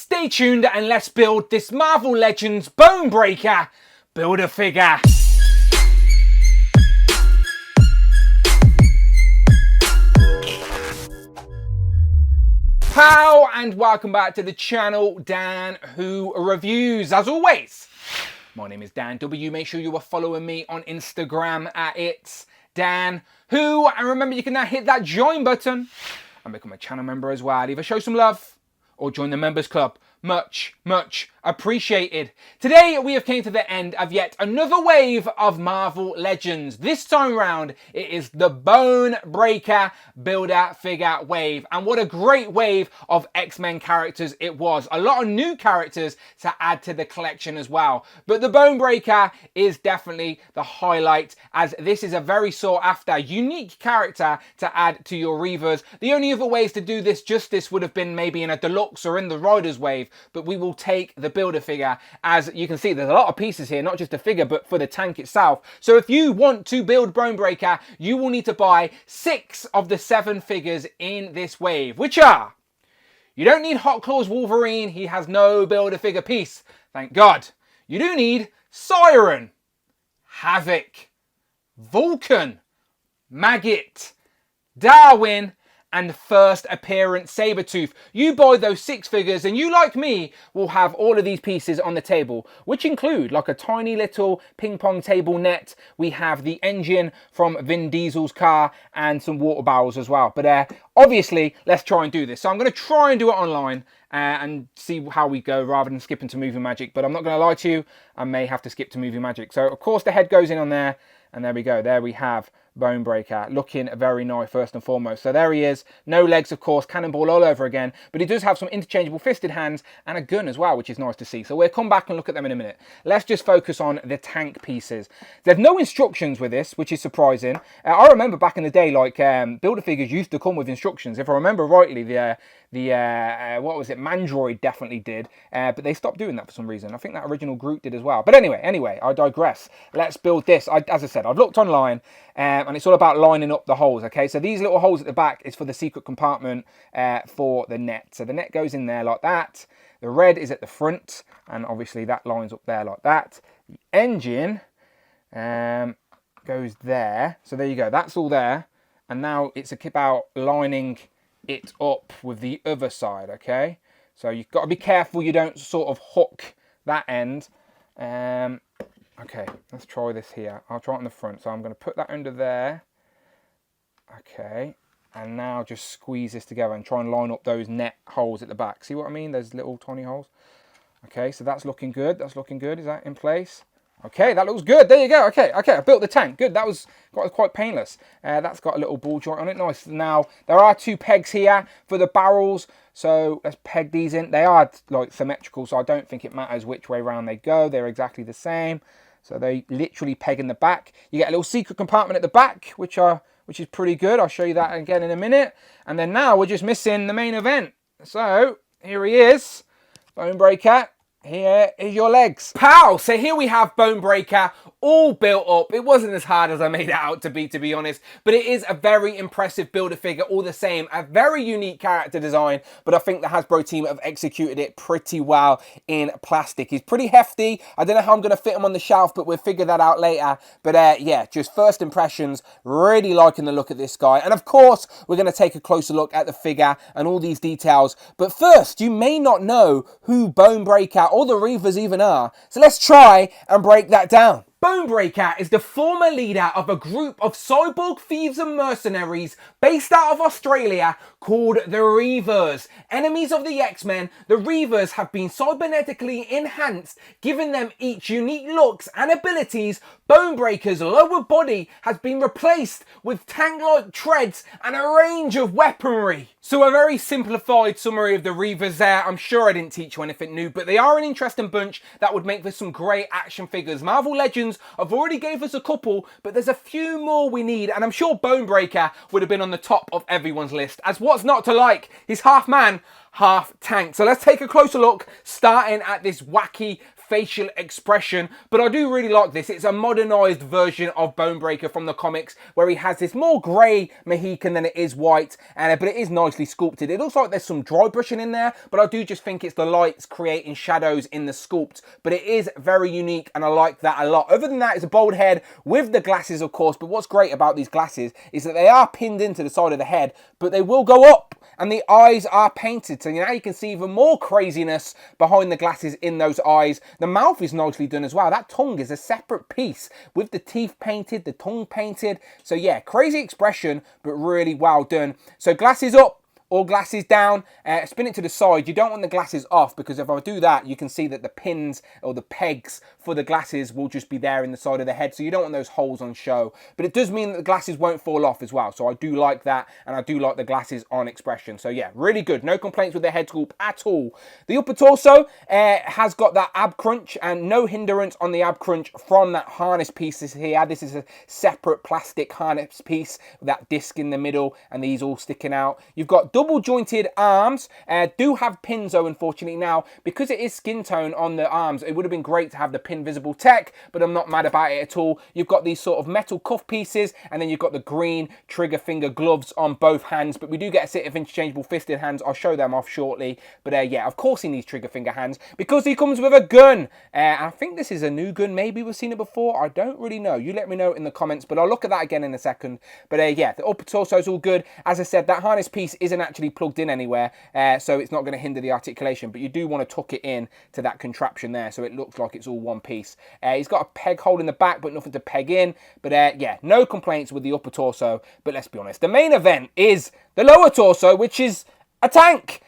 Stay tuned and let's build this Marvel Legends Bonebreaker Build-A-Figure. Pow, and welcome back to the channel, Dan Who Reviews. As always, my name is Dan W. Make sure you are following me on Instagram at It's Dan Who. And remember, you can now hit that join button and become a channel member as well. Either show some love or join the members club. Much appreciated. Today we have came to the end of yet another wave of Marvel Legends. This time round it is the Bonebreaker Build-A-Figure wave, and what a great wave of X-Men characters it was. A lot of new characters to add to the collection as well, but the Bonebreaker is definitely the highlight, as this is a very sought after unique character to add to your Reavers. The only other ways to do this justice would have been maybe in a deluxe or in the Riders wave, but we will take the Build-A-Figure. As you can see, there's a lot of pieces here, not just a figure, but for the tank itself. So if you want to build Bonebreaker, you will need to buy 6 of the 7 figures in this wave, which are: you don't need Hot Claws Wolverine, he has no Build-A-Figure piece, thank God. You do need Siren, Havoc, Vulcan, Maggot, Darwin, and first appearance Sabretooth. You buy those 6 figures and you, like me, will have all of these pieces on the table, which include like a tiny little ping pong table net. We have the engine from Vin Diesel's car and some water barrels as well. But obviously, let's try and do this. So I'm going to try and do it online and see how we go rather than skipping to Movie Magic. But I'm not going to lie to you, I may have to skip to Movie Magic. So of course the head goes in on there, and there we go. There we have Bonebreaker, looking very nice first and foremost. So there he is, no legs of course, cannonball all over again, but he does have some interchangeable fisted hands and a gun as well, which is nice to see. So we'll come back and look at them in a minute. Let's just focus on the tank pieces. There's no instructions with this, which is surprising. I remember back in the day, like Build-A-Figures used to come with instructions. If I remember rightly, the what was it, Mandroid definitely did, but they stopped doing that for some reason. I think that original Groot did as well. But anyway, I digress. Let's build this. As I said, I've looked online, and it's all about lining up the holes, okay? So these little holes at the back is for the secret compartment for the net. So the net goes in there like that. The red is at the front, and obviously that lines up there like that. The engine goes there. So there you go, that's all there. And now it's about lining it up with the other side, okay? So you've got to be careful you don't sort of hook that end. Okay, let's try this here. I'll try it on the front. So I'm going to put that under there. Okay, and now just squeeze this together and try and line up those net holes at the back. See what I mean? Those little tiny holes. Okay, so that's looking good. That's looking good. Is that in place? Okay, that looks good. There you go. Okay, I built the tank. Good. That was quite painless. That's got a little ball joint on it. Nice. Now, there are 2 pegs here for the barrels. So let's peg these in. They are like symmetrical, so I don't think it matters which way around they go. They're exactly the same. So they literally peg in the back. You get a little secret compartment at the back, which is pretty good. I'll show you that again in a minute. And then now we're just missing the main event. So here he is, Bonebreaker. Here is your legs. Pow! So here we have Bonebreaker all built up. It wasn't as hard as I made it out to be honest, but it is a very impressive Build-A-Figure all the same. A very unique character design, but I think the Hasbro team have executed it pretty well in plastic. He's pretty hefty. I don't know how I'm going to fit him on the shelf, but we'll figure that out later. But yeah, just first impressions, really liking the look of this guy. And of course, we're going to take a closer look at the figure and all these details. But first, you may not know who Bonebreaker or the Reavers even are. So let's try and break that down. Bonebreaker is the former leader of a group of cyborg thieves and mercenaries based out of Australia called the Reavers. Enemies of the X-Men, the Reavers have been cybernetically enhanced, giving them each unique looks and abilities. Bonebreaker's lower body has been replaced with tank-like treads and a range of weaponry. So a very simplified summary of the Reavers there. I'm sure I didn't teach you anything new, but they are an interesting bunch that would make for some great action figures. Marvel Legends have already gave us a couple, but there's a few more we need, and I'm sure Bonebreaker would have been on the top of everyone's list, as what's not to like? He's half man, half tank. So let's take a closer look, starting at this wacky facial expression, but I do really like this. It's a modernized version of Bonebreaker from the comics, where he has this more grey Mohican than it is white, but it is nicely sculpted. It looks like there's some dry brushing in there, but I do just think it's the lights creating shadows in the sculpt. But it is very unique, and I like that a lot. Other than that, it's a bald head with the glasses, of course, but what's great about these glasses is that they are pinned into the side of the head, but they will go up, and the eyes are painted. So now you can see even more craziness behind the glasses in those eyes. The mouth is nicely done as well. That tongue is a separate piece with the teeth painted, the tongue painted. So yeah, crazy expression, but really well done. So glasses up, or glasses down, spin it to the side. You don't want the glasses off, because if I do that, you can see that the pins or the pegs for the glasses will just be there in the side of the head, so you don't want those holes on show. But it does mean that the glasses won't fall off as well, so I do like that, and I do like the glasses on expression. So yeah, really good. No complaints with the head sculpt at all. The upper torso has got that ab crunch, and no hindrance on the ab crunch from that harness pieces here. This is a separate plastic harness piece with that disc in the middle, and these all sticking out. You've got double jointed arms, do have pins though, unfortunately. Now, because it is skin tone on the arms, it would have been great to have the pin visible tech, but I'm not mad about it at all. You've got these sort of metal cuff pieces, and then you've got the green trigger finger gloves on both hands, but we do get a set of interchangeable fisted hands. I'll show them off shortly. But yeah, of course he needs trigger finger hands, because he comes with a gun. I think this is a new gun. Maybe we've seen it before. I don't really know. You let me know in the comments, but I'll look at that again in a second. But yeah, the upper torso is all good. As I said, that harness piece isn't actually plugged in anywhere, so it's not going to hinder the articulation, but you do want to tuck it in to that contraption there, so it looks like it's all one piece. He's got a peg hole in the back, but nothing to peg in. But yeah, no complaints with the upper torso. But let's be honest, the main event is the lower torso, which is a tank.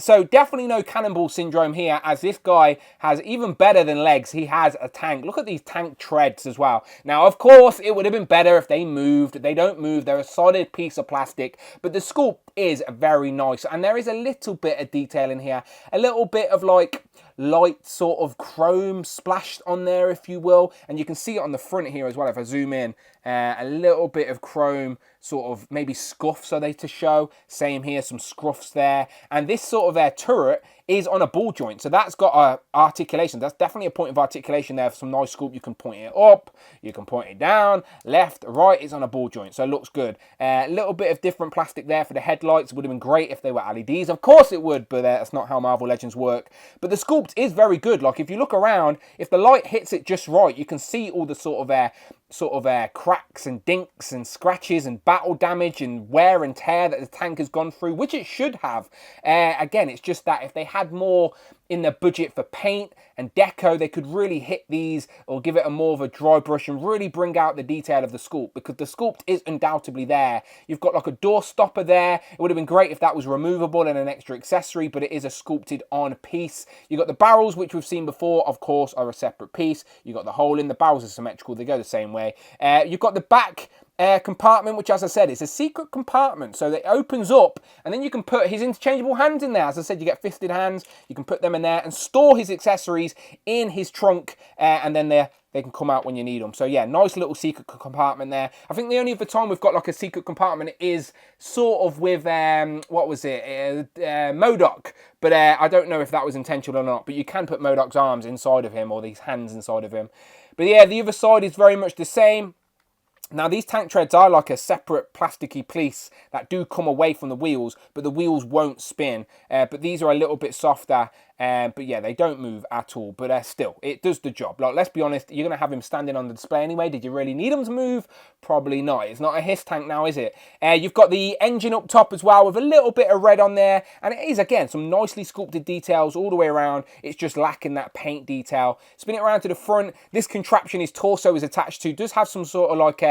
So definitely no cannonball syndrome here, as this guy has, even better than legs, he has a tank. Look at these tank treads as well. Now, of course, it would have been better if they moved. They don't move. They're a solid piece of plastic, but the sculpt is very nice, and there is a little bit of detail in here, a little bit of like light sort of chrome splashed on there, if you will, and you can see it on the front here as well. If I zoom in, a little bit of chrome, sort of maybe scuffs are they to show. Same here, some scruffs there, and this sort of turret is on a ball joint, so that's got articulation. That's definitely a point of articulation there for some nice sculpt. You can point it up, you can point it down, left, right. It's on a ball joint, so it looks good. A little bit of different plastic there for the headlights. Would have been great if they were LEDs, of course it would, but that's not how Marvel Legends work. But the sculpt is very good. Like, if you look around, if the light hits it just right, you can see all the sort of cracks and dinks and scratches and battle damage and wear and tear that the tank has gone through, which it should have. Again, it's just that if they had more in the budget for paint and deco, they could really hit these or give it a more of a dry brush and really bring out the detail of the sculpt, because the sculpt is undoubtedly there. You've got like a door stopper there. It would have been great if that was removable and an extra accessory, but it is a sculpted on piece. You've got the barrels, which we've seen before, of course, are a separate piece. You've got the hole in. The barrels are symmetrical. They go the same way. You've got the back compartment, which, as I said, is a secret compartment, so that it opens up, and then you can put his interchangeable hands in there. As I said, you get fisted hands. You can put them in there and store his accessories in his trunk, and then they can come out when you need them. So yeah, nice little secret compartment there. I think the only other time we've got like a secret compartment is sort of with what was it, MODOK, but I don't know if that was intentional or not. But you can put MODOK's arms inside of him, or these hands inside of him. But yeah, the other side is very much the same. Now, these tank treads are like a separate plasticky piece that do come away from the wheels, but the wheels won't spin. But these are a little bit softer. But yeah, they don't move at all, but still, it does the job. Like, let's be honest, you're going to have him standing on the display anyway. Did you really need him to move? Probably not. It's not a HISS tank now, is it? You've got the engine up top as well with a little bit of red on there, and it is, again, some nicely sculpted details all the way around. It's just lacking that paint detail. Spin it around to the front. This contraption his torso is attached to does have some sort of like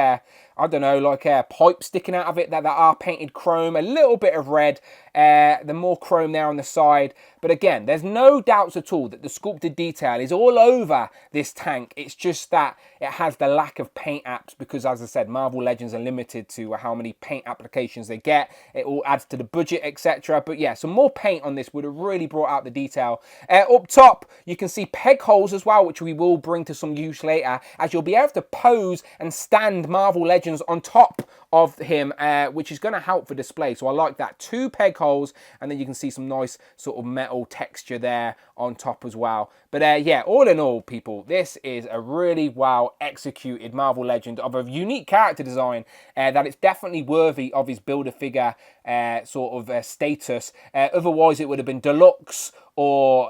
I don't know, like a pipe sticking out of it that are painted chrome, a little bit of red, the more chrome there on the side. But again, there's no doubts at all that the sculpted detail is all over this tank. It's just that it has the lack of paint apps, because, as I said, Marvel Legends are limited to how many paint applications they get. It all adds to the budget, etc. But yeah, some more paint on this would have really brought out the detail. Up top, you can see peg holes as well, which we will bring to some use later, as you'll be able to pose and stand Marvel Legends Legends on top of him, which is going to help for display. So I like that. 2 peg holes, and then you can see some nice sort of metal texture there on top as well. But yeah, all in all, people, this is a really well executed Marvel Legend of a unique character design that it's definitely worthy of his Build-A-Figure sort of status. Otherwise, it would have been deluxe or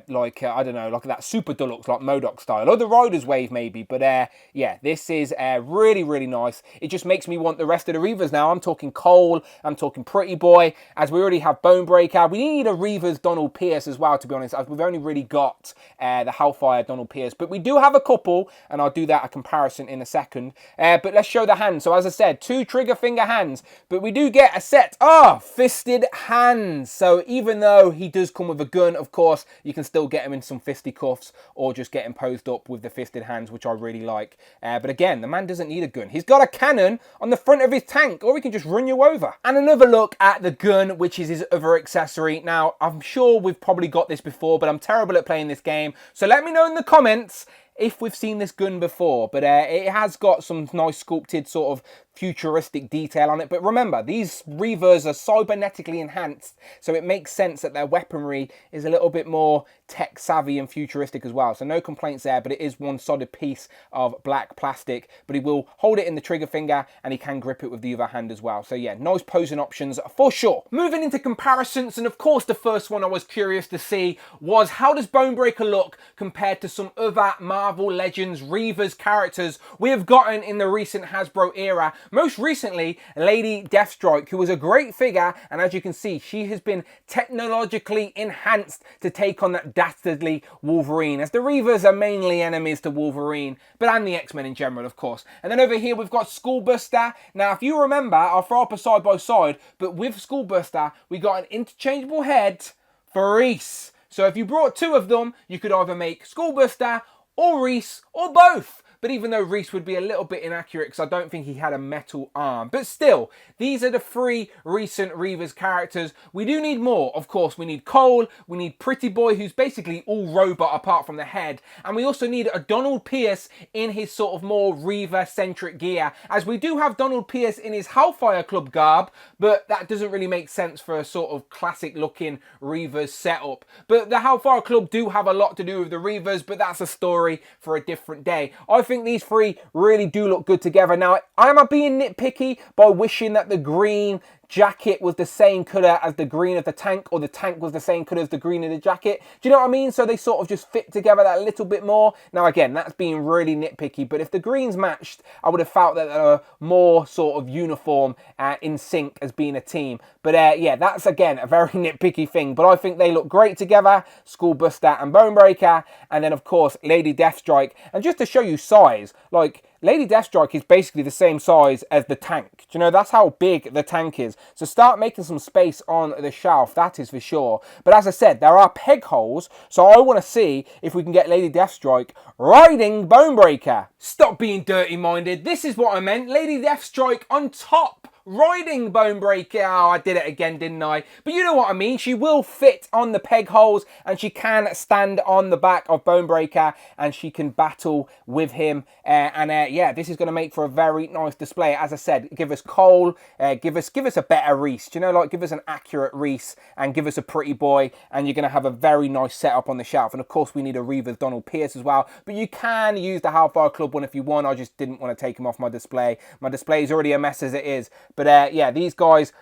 like, I don't know, like that super deluxe, like MODOK style, or the Riders Wave maybe. But yeah, this is really, really nice. It just makes me want the rest of the Reavers now. I'm talking Cole, I'm talking Pretty Boy, as we already have Bonebreaker. We need a Reavers Donald Pierce as well, to be honest, as we've only really got the Hellfire Donald Pierce. But we do have a couple, and I'll do that a comparison in a second. But let's show the hands. So as I said, 2 trigger finger hands, but we do get a set of fisted hands. So even though he does come with a gun, of course, you can still get him in some fisticuffs or just get him posed up with the fisted hands, which I really like. But again, the man doesn't need a gun. He's got a cannon on the front of his tank, or he can just run you over. And another look at the gun, which is his other accessory. Now, I'm sure we've probably got this before, but I'm terrible at playing this game. So let me know in the comments if we've seen this gun before. But it has got some nice sculpted sort of futuristic detail on it. But remember, these Reavers are cybernetically enhanced, so it makes sense that their weaponry is a little bit more tech savvy and futuristic as well. So no complaints there, but it is one solid piece of black plastic. But he will hold it in the trigger finger, and he can grip it with the other hand as well. So yeah, nice posing options for sure. Moving into comparisons, and of course the first one I was curious to see was, how does Bonebreaker look compared to some other Marvel Legends Reavers characters we have gotten in the recent Hasbro era? Most recently, Lady Deathstrike, who was a great figure, and as you can see, she has been technologically enhanced to take on that dastardly Wolverine, as the Reavers are mainly enemies to Wolverine, but and the X-Men in general, of course. And then over here, we've got Skullbuster. Now, if you remember, I'll throw up a side by side, but with Skullbuster, we got an interchangeable head for Reese. So if you brought 2 of them, you could either make Skullbuster or Reese, or both. But even though Reese would be a little bit inaccurate because I don't think he had a metal arm. But still, these are the 3 recent Reavers characters. We do need more. Of course, we need Cole, we need Pretty Boy, who's basically all robot apart from the head. And we also need a Donald Pierce in his sort of more Reaver-centric gear, as we do have Donald Pierce in his Hellfire Club garb, but that doesn't really make sense for a sort of classic-looking Reavers setup. But the Hellfire Club do have a lot to do with the Reavers, but that's a story for a different day. I think these 3 really do look good together. Now, am I being nitpicky by wishing that the green jacket was the same colour as the green of the tank, or the tank was the same colour as the green of the jacket? Do you know what I mean? So they sort of just fit together that little bit more. Now again, that's being really nitpicky, but if the greens matched, I would have felt that they were more sort of uniform in sync as being a team. But yeah, that's again a very nitpicky thing, but I think they look great together, Skullbuster and Bonebreaker, and then of course Lady Deathstrike. And just to show you size, like, Lady Deathstrike is basically the same size as the tank. Do you know, that's how big the tank is. So start making some space on the shelf, that is for sure. But as I said, there are peg holes, so I want to see if we can get Lady Deathstrike riding Bonebreaker. Stop being dirty-minded. This is what I meant. Lady Deathstrike on top, riding Bonebreaker. Oh, I did it again, didn't I? But you know what I mean. She will fit on the peg holes, and she can stand on the back of Bonebreaker, and she can battle with him. Yeah, this is going to make for a very nice display. As I said, give us Cole, give us a better Reese. Do you know, like, give us an accurate Reese, and give us a Pretty Boy, and you're going to have a very nice setup on the shelf. And of course, we need a Reavers Donald Pierce as well. But you can use the Hellfire Club one if you want. I just didn't want to take him off my display. My display is already a mess as it is. But yeah, these guys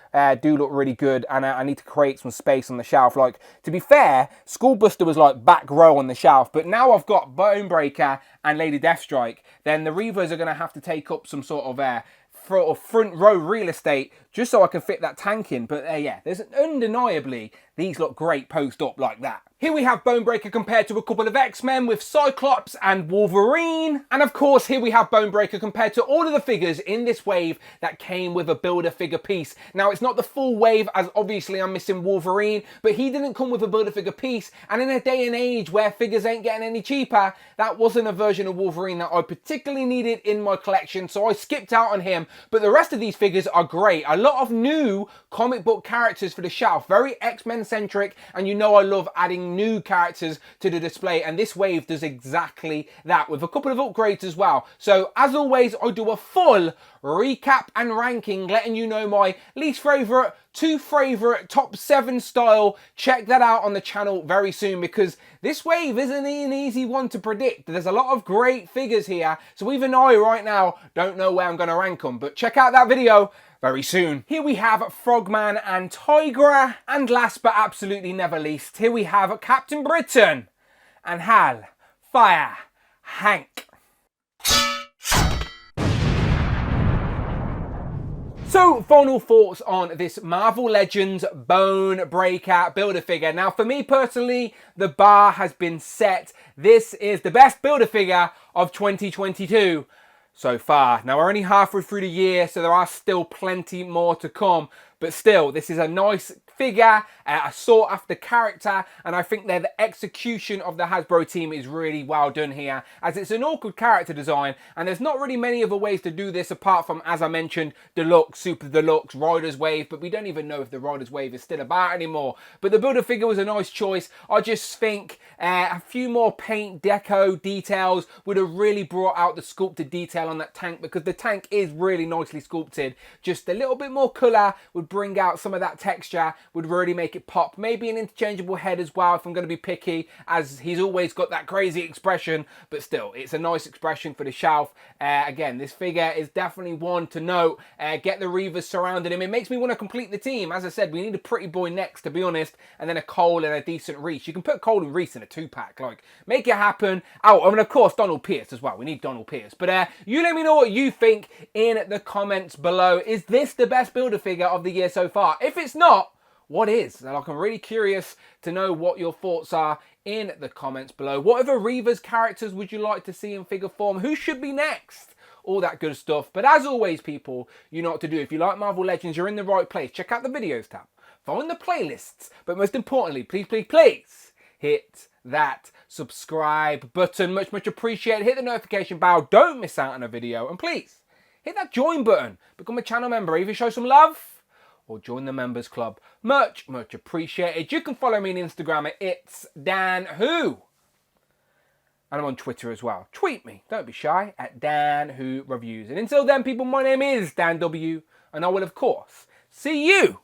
do look really good, and I need to create some space on the shelf. Like, to be fair, Skullbuster was like back row on the shelf, but now I've got Bonebreaker and Lady Deathstrike, then the Reavers are going to have to take up some sort of front row real estate just so I can fit that tank in. But yeah, there's undeniably, these look great posed up like that. Here we have Bonebreaker compared to a couple of X-Men with Cyclops and Wolverine. And of course, here we have Bonebreaker compared to all of the figures in this wave that came with a Build-A-Figure piece. Now, it's not the full wave, as obviously I'm missing Wolverine, but he didn't come with a Build-A-Figure piece. And in a day and age where figures ain't getting any cheaper, that wasn't a version of Wolverine that I particularly needed in my collection, so I skipped out on him. But the rest of these figures are great. I lot of new comic book characters for the shelf, very X-Men centric, and you know I love adding new characters to the display, and this wave does exactly that with a couple of upgrades as well. So as always, I do a full recap and ranking, letting you know my least favourite, two favourite, top 7 style. Check that out on the channel very soon, because this wave isn't an easy one to predict. There's a lot of great figures here, so even I right now don't know where I'm going to rank them, but check out that video very soon. Here we have Frogman and Tigra, and last but absolutely never least, here we have Captain Britain and Hal Fire Hank. So, final thoughts on this Marvel Legends Bonebreaker Build-A-Figure. Now, for me personally, the bar has been set. This is the best Build-A-Figure of 2022 so far. Now, we're only halfway through the year, so there are still plenty more to come. But still, this is a nice figure, a sought after character, and I think the execution of the Hasbro team is really well done here, as it's an awkward character design, and there's not really many other ways to do this apart from, as I mentioned, Deluxe, Super Deluxe, Riders Wave, but we don't even know if the Riders Wave is still about anymore. But the Build-A-Figure was a nice choice. I just think a few more paint deco details would have really brought out the sculpted detail on that tank, because the tank is really nicely sculpted. Just a little bit more colour would bring out some of that texture, would really make it pop. Maybe an interchangeable head as well if I'm going to be picky, as he's always got that crazy expression, but still, it's a nice expression for the shelf. Again, this figure is definitely one to note. Get the Reavers surrounding him. It makes me want to complete the team. As I said, we need a Pretty Boy next, to be honest, and then a Cole and a decent Reese. You can put Cole and Reese in a 2-pack. Like, make it happen. Oh, and of course, Donald Pierce as well. We need Donald Pierce. But you let me know what you think in the comments below. Is this the best Build-A-Figure of the year so far? If it's not, what is? And I'm really curious to know what your thoughts are in the comments below. What other Reavers characters would you like to see in figure form? Who should be next? All that good stuff. But as always, people, you know what to do. If you like Marvel Legends, you're in the right place. Check out the videos tab. Find the playlists. But most importantly, please, please, please hit that subscribe button. Much, much appreciated. Hit the notification bell. Don't miss out on a video. And please, hit that join button. Become a channel member. Either show some love or join the members club. Much, much appreciated. You can follow me on Instagram at It's Dan Who. And I'm on Twitter as well. Tweet me, don't be shy, at Dan Who Reviews. And until then, people, my name is Dan W. And I will, of course, see you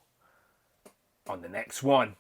on the next one.